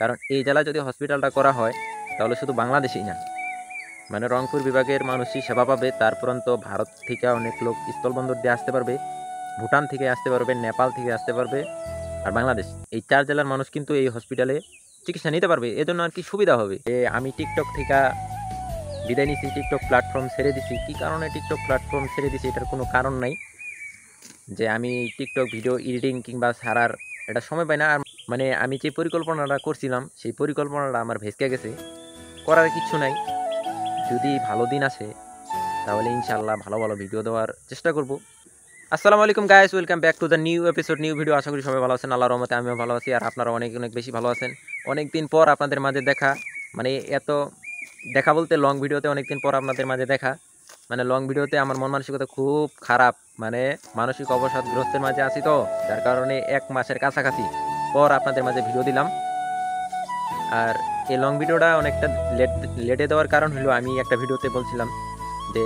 কারণ এই জেলায় যদি হসপিটালটা করা হয় তাহলে শুধু বাংলাদেশেই না, মানে রংপুর বিভাগের মানুষই সেবা পাবে। তারপর তো ভারত থেকে অনেক লোক স্থলবন্দর দিয়ে আসতে পারবে, ভুটান থেকে আসতে পারবে, নেপাল থেকে আসতে পারবে, আর বাংলাদেশ, এই 4 জেলার মানুষ কিন্তু এই হসপিটালে চিকিৎসা নিতে পারবে। এজন্য আর কি সুবিধা হবে। আমি টিকটক থেকে বিদায় নিছি, টিকটক প্ল্যাটফর্ম ছেড়ে দিছি। কি কারণে টিকটক প্ল্যাটফর্ম ছেড়ে দিছি এটার কোনো কারণ নাই, যে আমি টিকটক ভিডিও এডিটিং কিংবা ছাড়ার এটা সময় পাই না। আর মানে আমি যে পরিকল্পনাটা করছিলাম সেই পরিকল্পনাটা আমার ভেস্কে গেছে, করার কিচ্ছু নাই। যদি ভালো দিন আসে তাহলে ইনশাল্লাহ ভালো ভালো ভিডিও দেওয়ার চেষ্টা করব। আসসালামু আলাইকুম guys, welcome back to the new episode, new video. আশা করি সবাই ভালো আছেন, আল্লাহর রহমতে আমিও ভালো আছি, আর আপনারা অনেক অনেক বেশি ভালো আছেন। অনেক দিন পর আপনাদের মাঝে দেখা, মানে এত দেখা বলতে লং ভিডিওতে অনেক দিন পর আপনাদের মাঝে দেখা, মানে লং ভিডিওতে আমার মন মানসিকতা খুব খারাপ, মানে মানসিক অবসাদগ্রস্তের মাঝে আছি, তো যার কারণে 1 মাসের কাছাকাছি পর আপনাদের মাঝে ভিডিও দিলাম। আর এই লং ভিডিওটা অনেকটা লেটে দেওয়ার কারণ হলো, আমি একটা ভিডিওতে বলছিলাম যে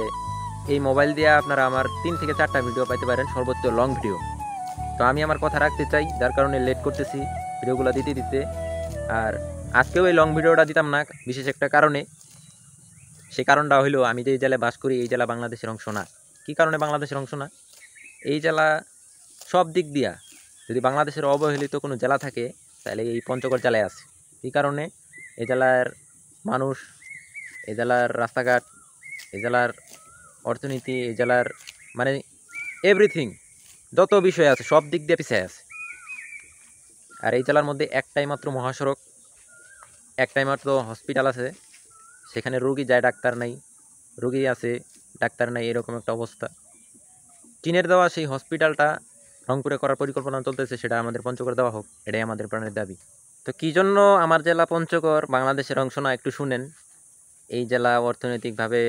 এই মোবাইল দিয়ে আপনারা আমার 3 থেকে 4টা ভিডিও পাইতে পারেন, সর্বোচ্চ লং ভিডিও। তো আমি আমার কথা রাখতে চাই, যার কারণে লেট করতেছি ভিডিওগুলো দিতে। আর আজকেও এই লং ভিডিওটা দিতাম না, বিশেষ একটা কারণে। সেই কারণটা হইলো, আমি যে জেলায় বাস করি এই জেলা বাংলাদেশের অংশ না। কী কারণে বাংলাদেশের অংশ না? এই জেলা সব দিক দিয়া যদি বাংলাদেশের অবহেলিত কোনো জেলা থাকে তাহলে এই পঞ্চগড় জেলায় আছে। এই কারণে এই জেলার মানুষ, এই জেলার রাস্তাঘাট, এই জেলার অর্থনীতি, এই জেলার মানে এভরিথিং, যত বিষয় আছে সব দিক দিয়ে পিছিয়ে আছে। আর এই জেলার মধ্যে একটাই মাত্র মহাসড়ক, একটাই মাত্র হসপিটাল আছে, সেখানে রোগী যায়, ডাক্তার নাই, রোগী আছে ডাক্তার নাই, এরকম একটা অবস্থা। চীনের দেওয়া সেই হসপিটালটা রংপুরে করার পরিকল্পনা চলতেছে, সেটা আমাদের পঞ্চগড় দেওয়া হোক, এটাই আমাদের প্রাণের দাবি। তো কী জন্য আমার জেলা পঞ্চগড় বাংলাদেশের অংশ না, একটু শুনেন। এই জেলা অর্থনৈতিকভাবে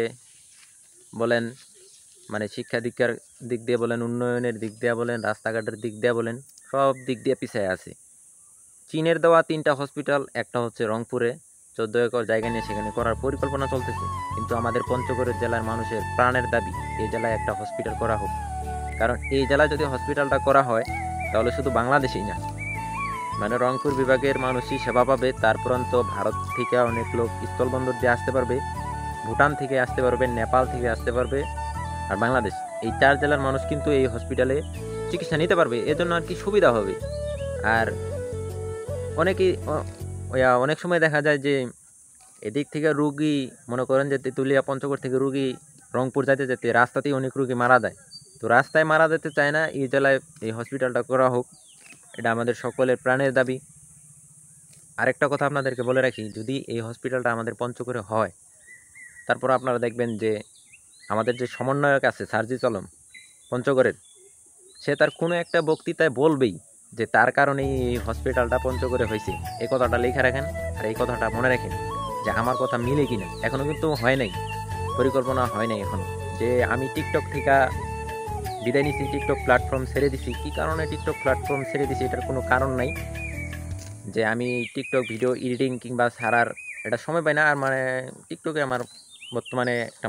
বলেন, মানে শিক্ষা দীক্ষার দিক দিয়ে বলেন, উন্নয়নের দিক দিয়ে বলেন, রাস্তাঘাটের দিক দিয়ে বলেন, সব দিক দিয়ে পিছিয়ে আছে। চীনের দেওয়া 3টা হসপিটাল, একটা হচ্ছে রংপুরে 14 একর জায়গা নিয়ে সেখানে করার পরিকল্পনা চলতেছে, কিন্তু আমাদের পঞ্চগড়ের জেলার মানুষের প্রাণের দাবি এই জেলায় একটা হসপিটাল করা হোক। কারণ এই জেলায় যদি হসপিটালটা করা হয় তাহলে শুধু বাংলাদেশেই না, মানে রংপুর বিভাগের মানুষই সেবা পাবে। তারপর তো ভারত থেকে অনেক লোক স্থলবন্দর দিয়ে আসতে পারবে, ভুটান থেকে আসতে পারবে, নেপাল থেকে আসতে পারবে, আর বাংলাদেশ, এই 4 জেলার মানুষ কিন্তু এই হসপিটালে চিকিৎসা নিতে পারবে। এজন্য আর কি সুবিধা হবে। আর অনেকেই অনেক সময় দেখা যায় যে এদিক থেকে রুগী, মনে করেন যে তেঁতুলিয়া পঞ্চগড় থেকে রুগী রংপুর যেতে যেতে রাস্তাতেই অনেক রুগী মারা যায়। তো রাস্তায় মারা যেতে চায় না, এই জেলায় এই হসপিটালটা করা হোক, এটা আমাদের সকলের প্রাণের দাবি। আরেকটা কথা আপনাদেরকে বলে রাখি, যদি এই হসপিটালটা আমাদের পঞ্চগড়ে হয়, তারপর আপনারা দেখবেন যে আমাদের যে সমন্বয়ক আছে সার্জি চলম পঞ্চগড়ের, সে তার কোনো একটা বক্তৃতায় বলবেই যে তার কারণেই এই হসপিটালটা পঞ্চগড়ে হয়েছে। এই কথাটা লিখে রাখেন, আর এই কথাটা মনে রাখেন যে আমার কথা মিলে কিনা। এখনও কিন্তু হয় নাই, পরিকল্পনা হয় নাই এখনও। যে আমি টিকটক থেকে বিদায় নিছি, টিকটক প্ল্যাটফর্ম ছেড়ে দিছি। কী কারণে টিকটক প্ল্যাটফর্ম ছেড়ে দিছি এটার কোনো কারণ নাই, যে আমি টিকটক ভিডিও এডিটিং কিংবা ছাড়ার এটা সময় পাই না। আর মানে টিকটকে আমার বর্তমানে একটা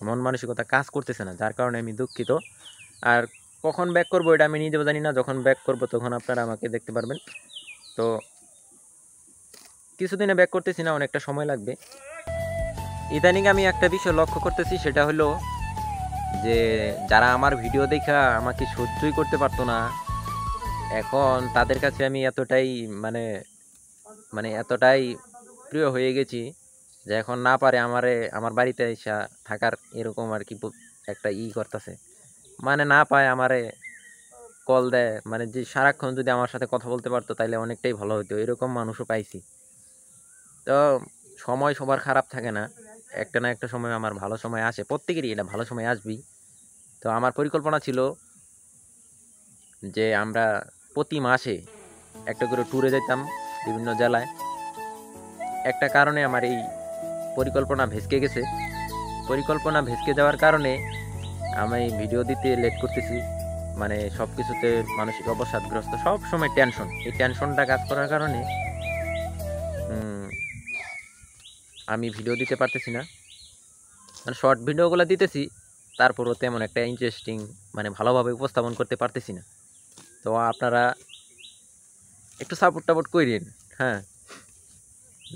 মন মানসিকতা কাজ করতেছে না, যার কারণে আমি দুঃখিত। আর কখন ব্যাক করবো এটা আমি নিজেও জানি না, যখন ব্যাক করবো তখন আপনারা আমাকে দেখতে পারবেন। তো কিছুদিনে ব্যাক করতেছি না, অনেকটা সময় লাগবে। ইদানিং আমি একটা বিষয় লক্ষ্য করতেছি, সেটা হলো যে যারা আমার ভিডিও দেখা আমাকে সহ্যই করতে পারতো না, এখন তাদের কাছে আমি এতটাই মানে মানে এতটাই প্রিয় হয়ে গেছি যে এখন না পারে আমার বাড়িতে এসে থাকার, এরকম আর কি একটা করতেছে। মানে না পায় আমারে কল দেয়, মানে যে সারাক্ষণ যদি আমার সাথে কথা বলতে পারতো তাহলে অনেকটাই ভালো হতো, এরকম মানুষও পাইছি। তো সময় সবার খারাপ থাকে না, একটা না একটা সময় আমার ভালো সময় আসে, প্রত্যেকেরই এটা ভালো সময় আসবেই। তো আমার পরিকল্পনা ছিল যে আমরা প্রতি মাসে একটা করে ট্যুরে যেতাম বিভিন্ন জেলায়। একটা কারণে আমার এই পরিকল্পনা ভেস্কে গেছে। পরিকল্পনা ভেস্কে যাওয়ার কারণে আমি ভিডিও দিতে লেট করতেছি, মানে সব কিছুতে মানসিক অবসাদগ্রস্ত, সব সময় টেনশন। এই টেনশনটা কাজ করার কারণে আমি ভিডিও দিতে পারতেছি না, মানে শর্ট ভিডিওগুলো দিতেছি, তারপরও তেমন একটা ইন্টারেস্টিং মানে ভালোভাবে উপস্থাপন করতে পারতেছি না। তো আপনারা একটু সাপোর্ট টাপোর্ট করেন, হ্যাঁ।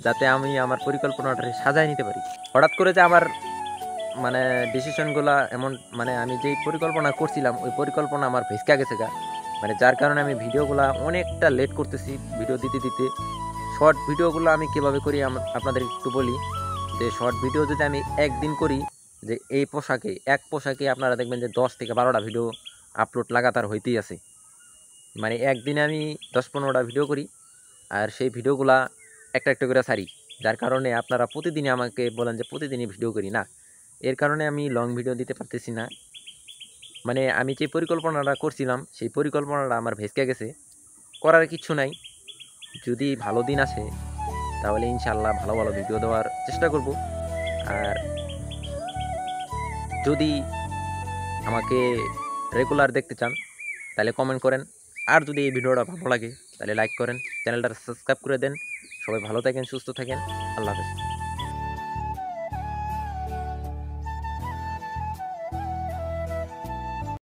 যাতে আমি আমার পরিকল্পনাটা সাজায় নিতে পারি। হঠাৎ করে যে আমার মানে ডিসিশনগুলা এমন, মানে আমি যেই পরিকল্পনা করছিলাম ওই পরিকল্পনা আমার ভেস্কা গেছে গা, মানে যার কারণে আমি ভিডিওগুলা অনেকটা লেট করতেছি ভিডিও দিতে। শর্ট ভিডিওগুলো আমি কীভাবে করি আপনাদের একটু বলি, যে শর্ট ভিডিও যদি আমি একদিন করি, যে এই পোশাকে এক পোশাকে আপনারা দেখবেন যে 10 থেকে 12টা ভিডিও আপলোড লাগাতার হইতেই আছে। মানে একদিনে আমি 10-15টা ভিডিও করি, আর সেই ভিডিওগুলা একটা একটা করে ছাড়ি, যার কারণে আপনারা প্রতিদিনই আমাকে বলেন যে প্রতিদিনই ভিডিও করি না, এর কারণে আমি লং ভিডিও দিতে পারতেছি না। মানে আমি যে পরিকল্পনাটা করছিলাম সেই পরিকল্পনাটা আমার ভেস্কে গেছে, করার কিছু নাই। যদি ভালো দিন আসে তাহলে ইনশাল্লাহ ভালো ভালো ভিডিও দেওয়ার চেষ্টা করব। আর যদি আমাকে রেগুলার দেখতে চান তাহলে কমেন্ট করেন, আর যদি এই ভিডিওটা ভালো লাগে তাহলে লাইক করেন, চ্যানেলটা সাবস্ক্রাইব করে দেন। সবাই ভালো থাকেন, সুস্থ থাকেন, আল্লাহ হাফেজ।